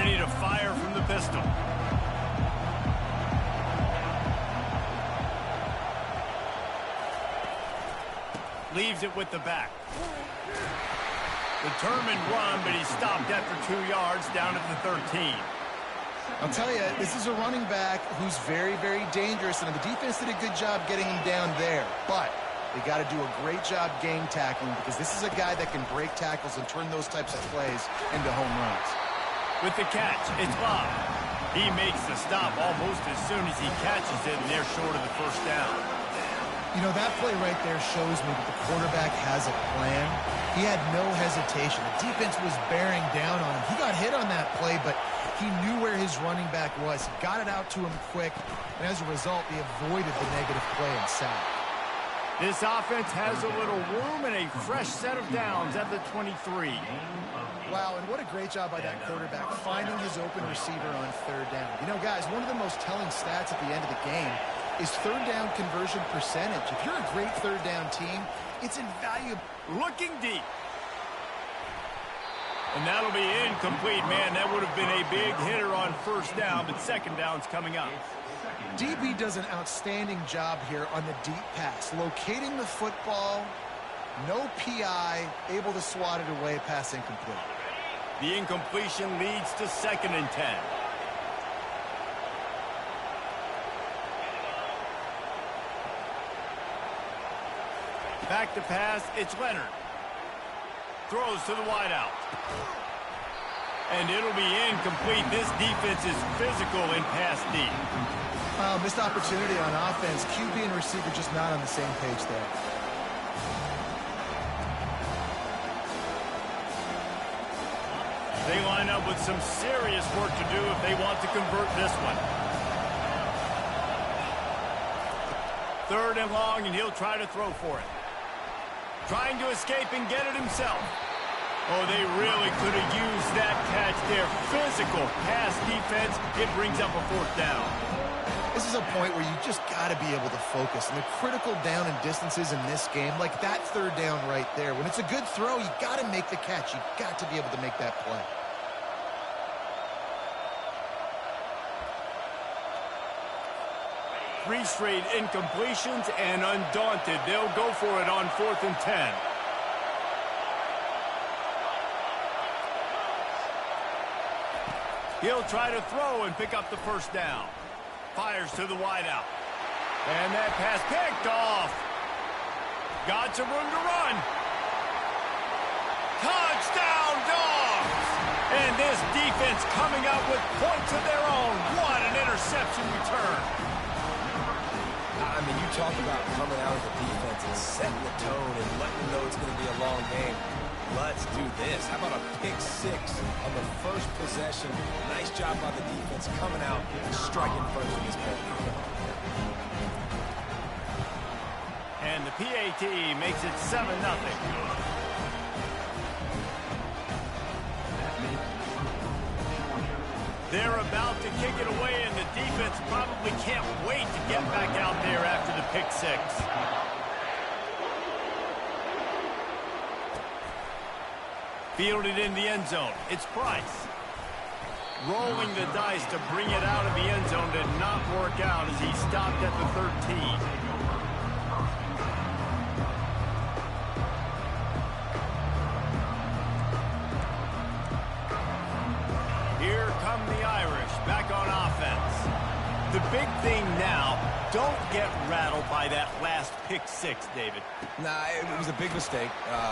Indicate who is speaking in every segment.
Speaker 1: ready to fire from the pistol. Leaves it with the back. Determined run, but he stopped after 2 yards down at the 13.
Speaker 2: I'll tell you, this is a running back who's very, very dangerous, and the defense did a good job getting him down there. But they got to do a great job game tackling, because this is a guy that can break tackles and turn those types of plays into home runs.
Speaker 1: With the catch, it's Bob. He makes the stop almost as soon as he catches it, and they're short of the first down.
Speaker 2: You know, that play right there shows me that the quarterback has a plan. He had no hesitation. The defense was bearing down on him. He got hit on that play, but he knew where his running back was. He got it out to him quick, and as a result, he avoided the negative play and sack.
Speaker 1: This offense has a little room and a fresh set of downs at the 23.
Speaker 2: Wow, and what a great job by that quarterback finding his open receiver on third down. You know, guys, one of the most telling stats at the end of the game is third down conversion percentage. If you're a great third down team, it's invaluable.
Speaker 1: Looking deep. And that'll be incomplete, man. That would have been a big hitter on first down, but second down's coming up.
Speaker 2: DB does an outstanding job here on the deep pass, locating the football, no PI, able to swat it away, pass incomplete.
Speaker 1: The incompletion leads to 2nd and 10. Back to pass, it's Leonard. Throws to the wideout. And it'll be incomplete. This defense is physical in pass deep.
Speaker 2: Missed opportunity on offense. QB and receiver just not on the same page there.
Speaker 1: They line up with some serious work to do if they want to convert this one. 3rd and long, and he'll try to throw for it. Trying to escape and get it himself. Oh, they really could have used that catch there. Physical pass defense. It brings up a 4th down.
Speaker 2: This is a point where you just got to be able to focus. And the critical down and distances in this game, like that 3rd down right there, when it's a good throw, you got to make the catch. You got to be able to make that play.
Speaker 1: Three straight incompletions, and undaunted, they'll go for it on 4th and 10. He'll try to throw and pick up the first down. Fires to the wideout. And that pass picked off. Got some room to run. Touchdown, Dogs! And this defense coming up with points of their own. What an interception return.
Speaker 3: I mean, you talk about coming out of the defense and setting the tone and letting them know it's going to be a long game. Let's do this. How about a pick 6 on the first possession? Nice job by the defense coming out and striking first in this ball.
Speaker 1: And the PAT makes it 7-0. They're about to kick it away, and the defense probably can't wait to get back out there after the pick 6. Fielded in the end zone. It's Price. Rolling the dice to bring it out of the end zone did not work out as he stopped at the 13. Here come the Irish back on offense. The big thing now, don't get rattled by that last pick 6, David.
Speaker 3: Nah, it was a big mistake.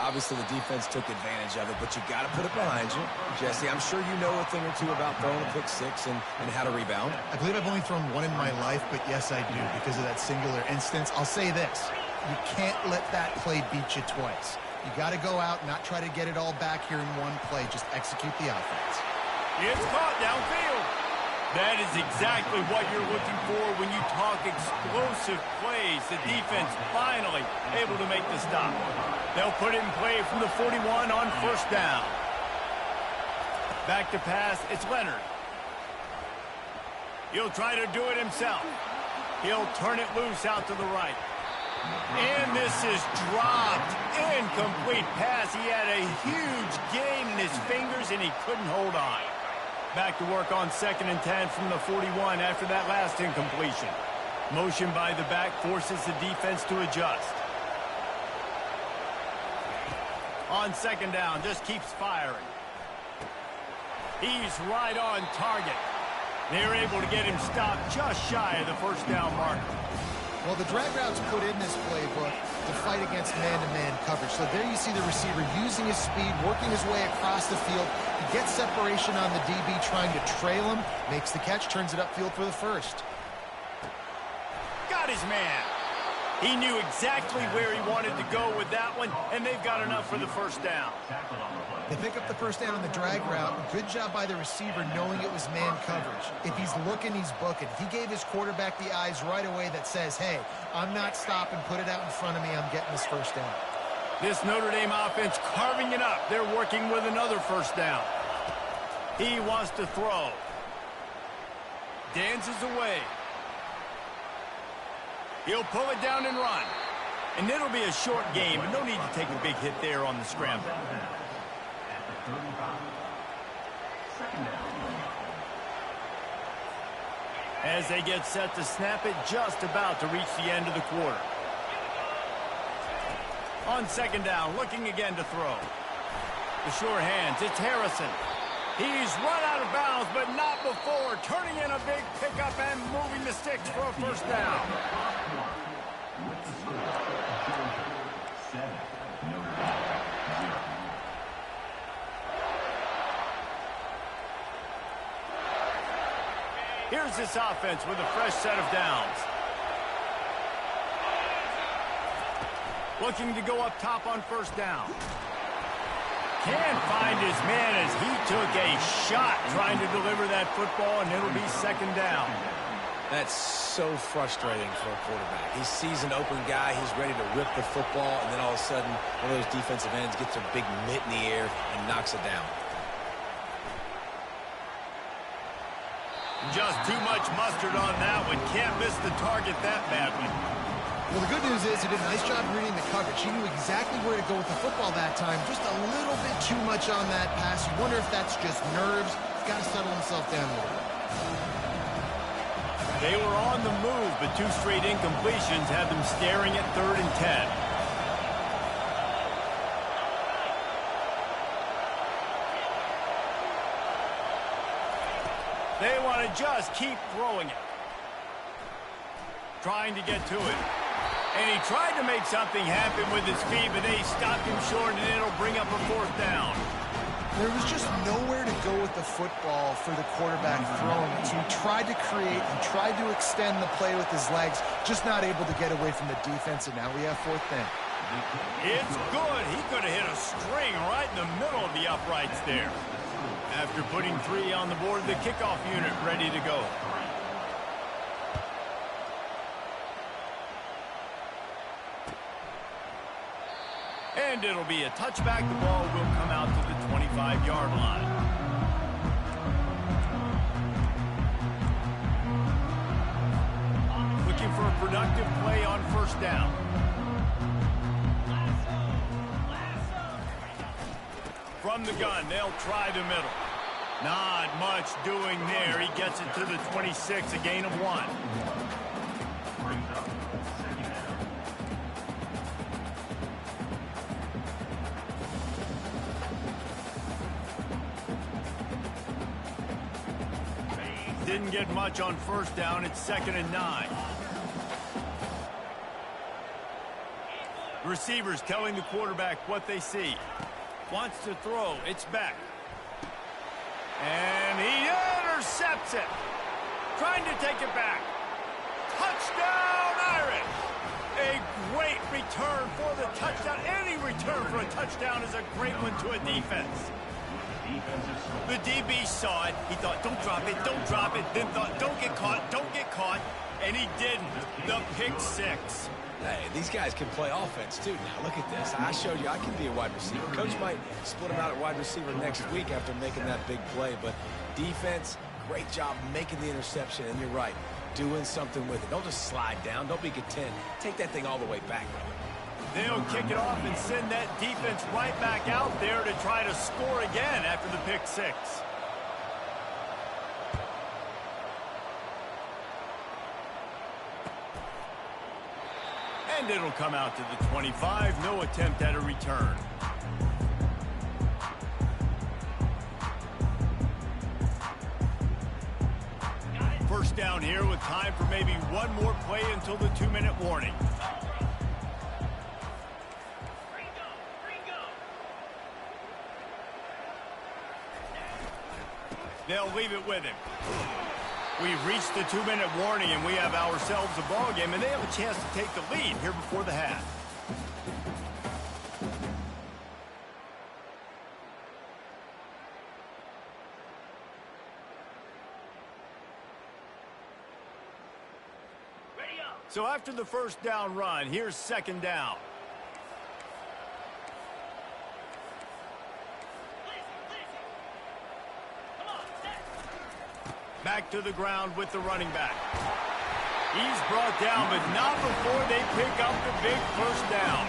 Speaker 3: Obviously, the defense took advantage of it, but you got to put it behind you. Jesse, I'm sure you know a thing or two about throwing a pick 6 and how to rebound.
Speaker 2: I believe I've only thrown one in my life, but yes, I do, because of that singular instance. I'll say this. You can't let that play beat you twice. You got to go out and not try to get it all back here in one play. Just execute the offense.
Speaker 1: It's caught downfield. That is exactly what you're looking for when you talk explosive plays. The defense finally able to make the stop. They'll put it in play from the 41 on first down. Back to pass, it's Leonard. He'll try to do it himself. He'll turn it loose out to the right. And this is dropped. Incomplete pass. He had a huge gain in his fingers, and he couldn't hold on. Back to work on 2nd and 10 from the 41 after that last incompletion. Motion by the back forces the defense to adjust. On 2nd down, just keeps firing. He's right on target. They're able to get him stopped just shy of the 1st down marker.
Speaker 2: Well, the drag route's put in this playbook to fight against man-to-man coverage. So there you see the receiver using his speed, working his way across the field. He gets separation on the DB, trying to trail him, makes the catch, turns it upfield for the 1st.
Speaker 1: Got his man. He knew exactly where he wanted to go with that one, and they've got enough for the 1st down.
Speaker 2: They pick up the 1st down on the drag route. Good job by the receiver knowing it was man coverage. If he's looking, he's booking. He gave his quarterback the eyes right away that says, hey, I'm not stopping, put it out in front of me, I'm getting this 1st down.
Speaker 1: This Notre Dame offense carving it up. They're working with another 1st down. He wants to throw. Dances away. He'll pull it down and run. And it'll be a short game, but no need to take a big hit there on the scramble. As they get set to snap it, just about to reach the end of the quarter. On 2nd down, looking again to throw. The sure hands, it's Harrison. He's run out of bounds, but not before. Turning in a big pickup and moving the sticks for a 1st down. Here's this offense with a fresh set of downs. Looking to go up top on 1st down. Can't find his man as he took a shot trying to deliver that football, and it'll be 2nd down.
Speaker 3: That's so frustrating for a quarterback. He sees an open guy, he's ready to rip the football, and then all of a sudden, one of those defensive ends gets a big mitt in the air and knocks it down.
Speaker 1: Just too much mustard on that one. Can't miss the target that badly.
Speaker 2: Well, the good news is he did a nice job reading the coverage. He knew exactly where to go with the football that time. Just a little bit too much on that pass. You wonder if that's just nerves. He's got to settle himself down a little bit.
Speaker 1: They were on the move, but 2 straight incompletions had them staring at 3rd and 10. They want to just keep throwing it. Trying to get to it. And he tried to make something happen with his feet, but they stopped him short, and it'll bring up a 4th down.
Speaker 2: There was just nowhere to go with the football for the quarterback throwing it. So he tried to create, he tried to extend the play with his legs, just not able to get away from the defense, and now we have 4th down.
Speaker 1: It's good. He could have hit a string right in the middle of the uprights there. After putting 3 on the board, the kickoff unit ready to go. And it'll be a touchback. The ball will come out to the 25-yard line. Looking for a productive play on 1st down. From the gun, they'll try the middle. Not much doing there. He gets it to the 26, a gain of 1. Didn't get much on 1st down. It's 2nd and 9. Receivers telling the quarterback what they see. Wants to throw. It's back. And he intercepts it. Trying to take it back. Touchdown, Irish! A great return for the touchdown. Any return for a touchdown is a great one to a defense. The DB saw it. He thought, don't drop it, don't drop it. Then thought, don't get caught. And he didn't. The pick 6.
Speaker 3: Hey, these guys can play offense, too. Now, look at this. I showed you I can be a wide receiver. Coach might split him out at wide receiver next week after making that big play. But defense, great job making the interception. And you're right, doing something with it. Don't just slide down. Don't be content. Take that thing all the way back, brother.
Speaker 1: They'll kick it off and send that defense right back out there to try to score again after the pick 6. And it'll come out to the 25. No attempt at a return. First down here with time for maybe one more play until the 2-minute warning. They'll leave it with him. We've reached the 2-minute warning, and we have ourselves a ball game, and they have a chance to take the lead here before the half. So after the first down run, here's second down. Back to the ground with the running back. He's brought down, but not before they pick up the big first down.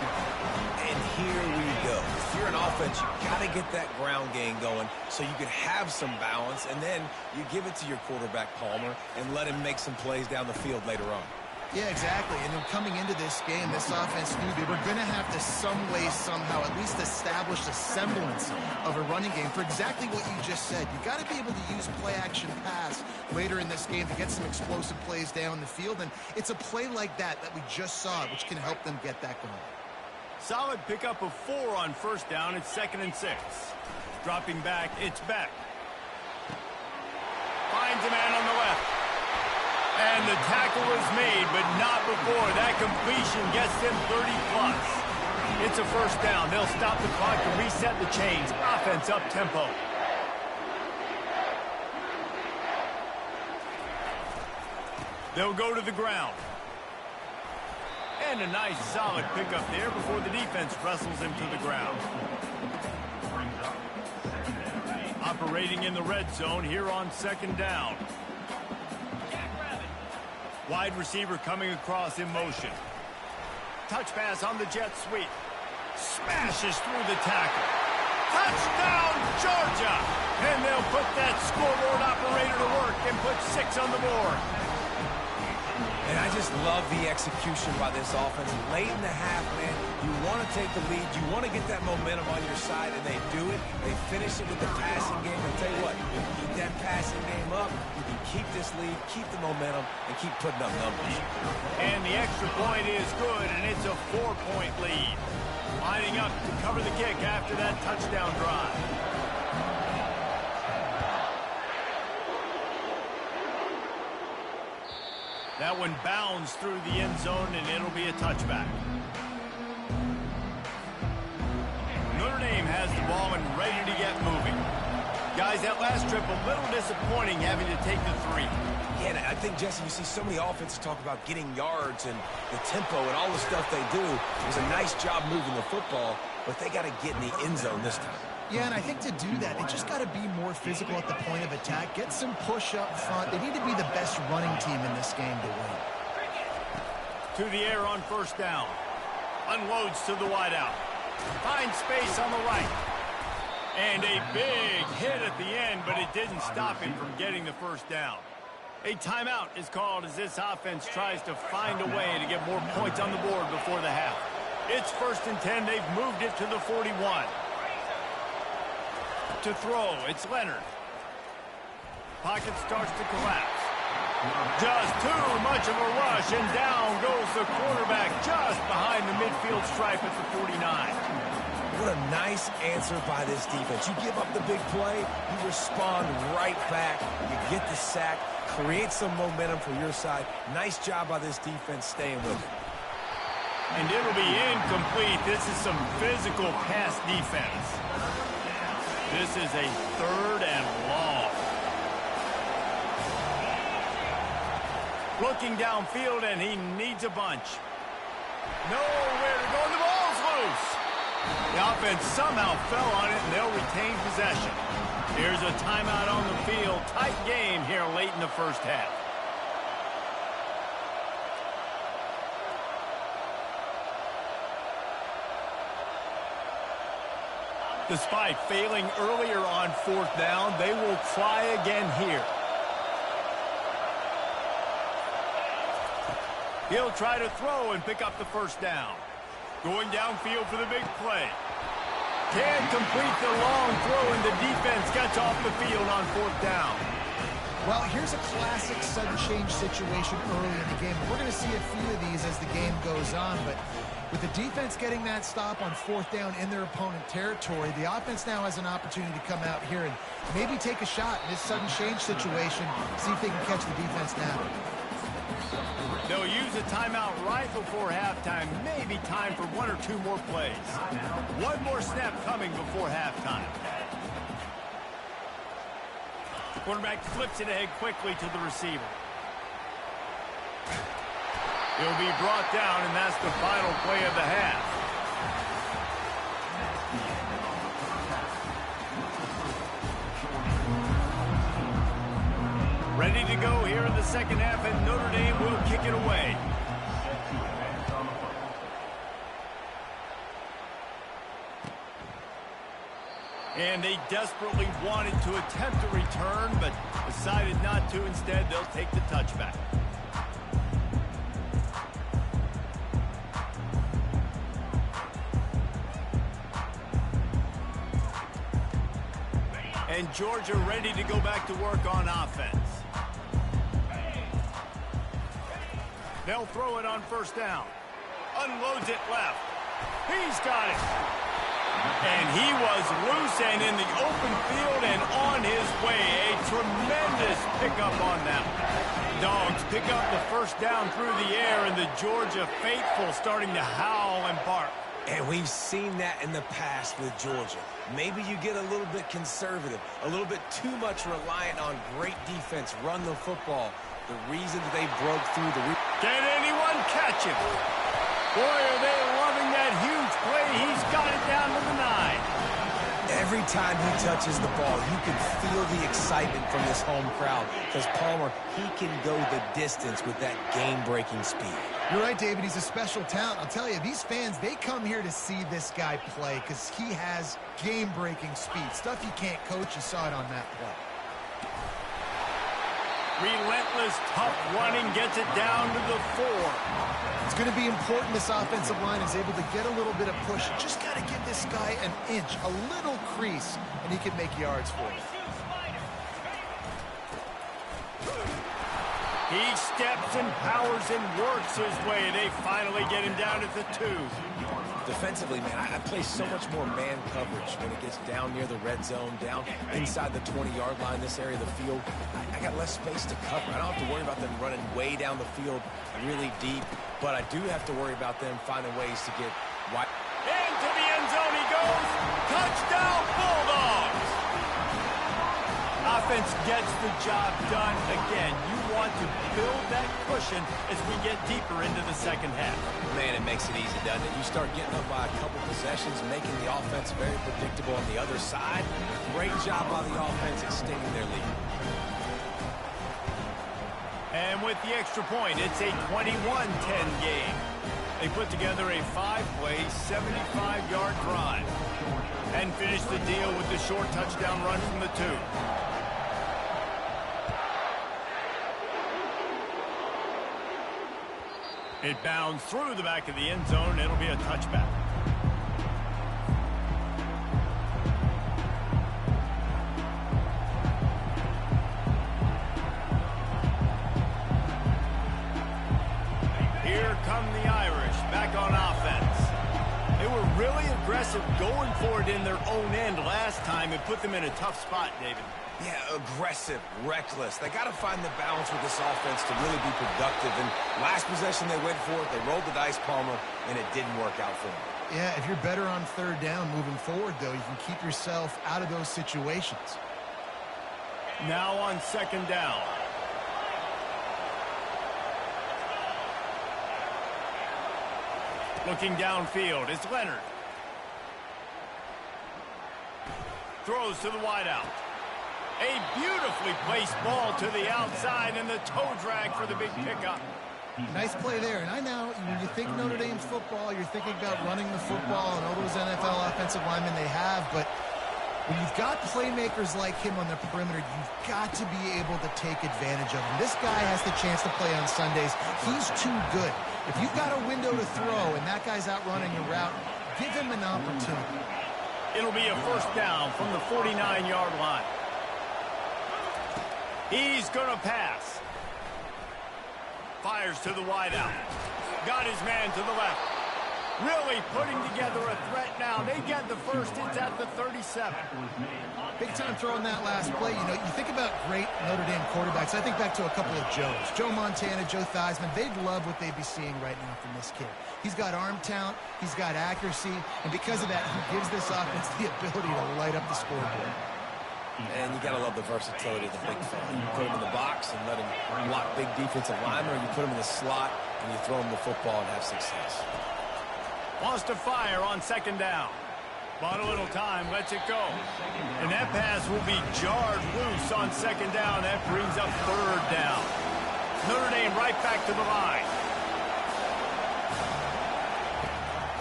Speaker 3: And here we go. If you're an offense, you got to get that ground game going so you can have some balance, and then you give it to your quarterback, Palmer, and let him make some plays down the field later on.
Speaker 2: Yeah, exactly. And then coming into this game, this offense knew they were going to have to some way, somehow, at least establish a semblance of a running game for exactly what you just said. You got to be able to use play-action pass later in this game to get some explosive plays down the field. And it's a play like that we just saw, which can help them get that going.
Speaker 1: Solid pickup of 4 on first down. It's 2nd and 6. Dropping back, it's Beck. Finds a man on the left. And the tackle is made, but not before that completion gets them 30+. It's a first down. They'll stop the clock to reset the chains. Offense up tempo. They'll go to the ground. And a nice solid pickup there before the defense wrestles him to the ground. Operating in the red zone here on second down. Wide receiver coming across in motion. Touch pass on the jet sweep. Smashes through the tackle. Touchdown, Georgia! And they'll put that scoreboard operator to work and put 6 on the board.
Speaker 3: And I just love the execution by this offense. Late in the half, man, you want to take the lead. You want to get that momentum on your side, and they do it. They finish it with the passing game. I'll tell you what, you keep that passing game up, you can keep this lead, keep the momentum, and keep putting up numbers.
Speaker 1: And the extra point is good, and it's a 4-point lead. Lining up to cover the kick after that touchdown drive. That one bounds through the end zone, and it'll be a touchback. Notre Dame has the ball and ready to get moving. Guys, that last trip, a little disappointing having to take the 3.
Speaker 3: Yeah, and I think, Jesse, you see so many offenses talk about getting yards and the tempo and all the stuff they do. It was a nice job moving the football, but they got to get in the end zone this time.
Speaker 2: Yeah, and I think to do that, they just got to be more physical at the point of attack, get some push up front. They need to be the best running team in this game to win.
Speaker 1: To the air on first down. Unloads to the wideout. Finds space on the right. And a big hit at the end, but it didn't stop him from getting the first down. A timeout is called as this offense tries to find a way to get more points on the board before the half. It's 1st and 10. They've moved it to the 41. To throw, it's Leonard. Pocket starts to collapse. Just too much of a rush, and down goes the quarterback just behind the midfield stripe at the 49.
Speaker 3: What a nice answer by this defense. You give up the big play, you respond right back, you get the sack, create some momentum for your side. Nice job by this defense staying with it.
Speaker 1: And it'll be incomplete. This is some physical pass defense. This is a 3rd and long. Looking downfield, and he needs a bunch. Nowhere to go, and the ball's loose. The offense somehow fell on it, and they'll retain possession. Here's a timeout on the field. Tight game here late in the first half. Despite failing earlier on 4th down, they will try again here. He'll try to throw and pick up the first down. Going downfield for the big play. Can't complete the long throw, and the defense gets off the field on 4th down.
Speaker 2: Well, here's a classic sudden change situation early in the game. We're going to see a few of these as the game goes on, but with the defense getting that stop on 4th down in their opponent territory, the offense now has an opportunity to come out here and maybe take a shot in this sudden change situation, see if they can catch the defense napping.
Speaker 1: They'll use a timeout right before halftime. Maybe time for 1 or 2 more plays. One more snap coming before halftime. Quarterback flips it ahead quickly to the receiver. He'll be brought down, and that's the final play of the half. Ready to go here in the second half, and Notre Dame will kick it away. And they desperately wanted to attempt a return, but decided not to. Instead, they'll take the touchback. And Georgia ready to go back to work on offense. They'll throw it on 1st down. Unloads it left. He's got it. And he was loose and in the open field and on his way. A tremendous pickup on that one. Dogs pick up the 1st down through the air, and the Georgia faithful starting to howl and bark.
Speaker 3: And we've seen that in the past with Georgia. Maybe you get a little bit conservative, a little bit too much reliant on great defense, run the football. The reason they broke through the...
Speaker 1: Can anyone catch him? Boy, are they loving that huge play. He's got it down to the 9.
Speaker 3: Every time he touches the ball, you can feel the excitement from this home crowd because Palmer, he can go the distance with that game-breaking speed.
Speaker 2: You're right, David. He's a special talent. I'll tell you, these fans, they come here to see this guy play because he has game-breaking speed. Stuff you can't coach. You saw it on that play.
Speaker 1: Relentless, tough running gets it down to the 4.
Speaker 2: It's going to be important this offensive line is able to get a little bit of push. You just got to give this guy an inch, a little crease, and he can make yards for you.
Speaker 1: He steps and powers and works his way. They finally get him down at the 2.
Speaker 3: Defensively, man, I play so much more man coverage when it gets down near the red zone, down inside the 20-yard line, this area of the field. I got less space to cover. I don't have to worry about them running way down the field really deep, but I do have to worry about them finding ways to get wide.
Speaker 1: Into the end zone he goes. Touchdown, Bulldogs! Offense gets the job done. Again, you want to build that cushion as we get deeper into the second half.
Speaker 3: Man, it makes it easy, doesn't it? You start getting up by a couple possessions, making the offense very predictable on the other side. Great job by the offense extending their lead.
Speaker 1: And with the extra point, it's a 21-10 game. They put together a 5-play, 75-yard drive and finish the deal with the short touchdown run from the 2. It bounds through the back of the end zone. It'll be a touchback. Here come the Irish back on offense. They were really aggressive going for it in their own end last time. It put them in a tough spot, David.
Speaker 3: Yeah, aggressive, reckless. They got to find the balance with this offense to really be productive. And last possession they went for it. They rolled the dice, Palmer, and it didn't work out for them.
Speaker 2: Yeah, if you're better on 3rd down moving forward, though, you can keep yourself out of those situations.
Speaker 1: Now on 2nd down. Looking downfield, it's Leonard. Throws to the wideout. A beautifully placed ball to the outside, and the toe drag for the big pickup.
Speaker 2: Nice play there. And I know when you think Notre Dame football, you're thinking about running the football and all those NFL offensive linemen they have, but When you've got playmakers like him on the perimeter, you've got to be able to take advantage of him. This guy has the chance to play on Sundays. He's too good. If you've got a window to throw and that guy's out running a route, give him an opportunity.
Speaker 1: It'll be a first down from the 49-yard line. He's going to pass. Fires to the wideout. Got his man to the left. Really putting together a threat now. They get the first. It's at the 37.
Speaker 2: Big time throwing that last play. You know, you think about great Notre Dame quarterbacks. I think back to a couple of Joes. Joe Montana, Joe Theismann. They'd love what they'd be seeing right now from this kid. He's got arm talent. He's got accuracy. And because of that, he gives this offense the ability to light up the scoreboard.
Speaker 3: And you got to love the versatility of the big fella. You put him in the box and let him block big defensive linemen, or you put him in the slot and you throw him the football and have success.
Speaker 1: Wants to fire on second down. Bought a little time, lets it go. And that pass will be jarred loose on second down. That brings up third down. Notre Dame right back to the line.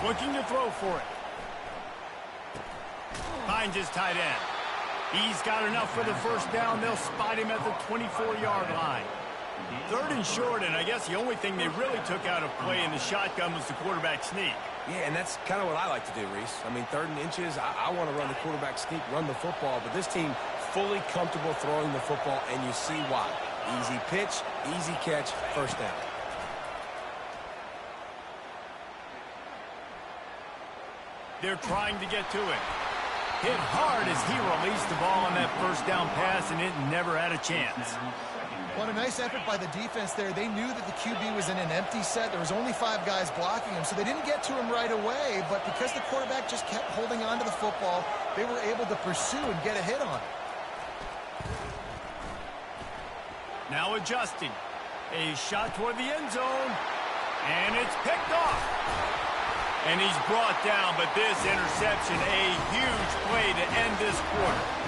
Speaker 1: Looking to throw for it. Finds his tight end. He's got enough for the first down. They'll spot him at the 24-yard line. Third and short, and I guess the only thing they really took out of play in the shotgun was the quarterback sneak.
Speaker 3: Yeah, and that's kind of what I like to do, Reese. I mean, third and inches, I want to run the quarterback sneak, run the football, but this team fully comfortable throwing the football, and you see why. Easy pitch, easy catch, first down.
Speaker 1: They're trying to get to it. Hit hard as he released the ball on that first down pass, and it never had a chance.
Speaker 2: What a nice effort by the defense there. They knew that the QB was in an empty set. There was only 5 guys blocking him, so they didn't get to him right away. But because the quarterback just kept holding on to the football, they were able to pursue and get a hit on it.
Speaker 1: Now adjusting. A shot toward the end zone, and it's picked off. And he's brought down, but this interception, a huge play to end this quarter.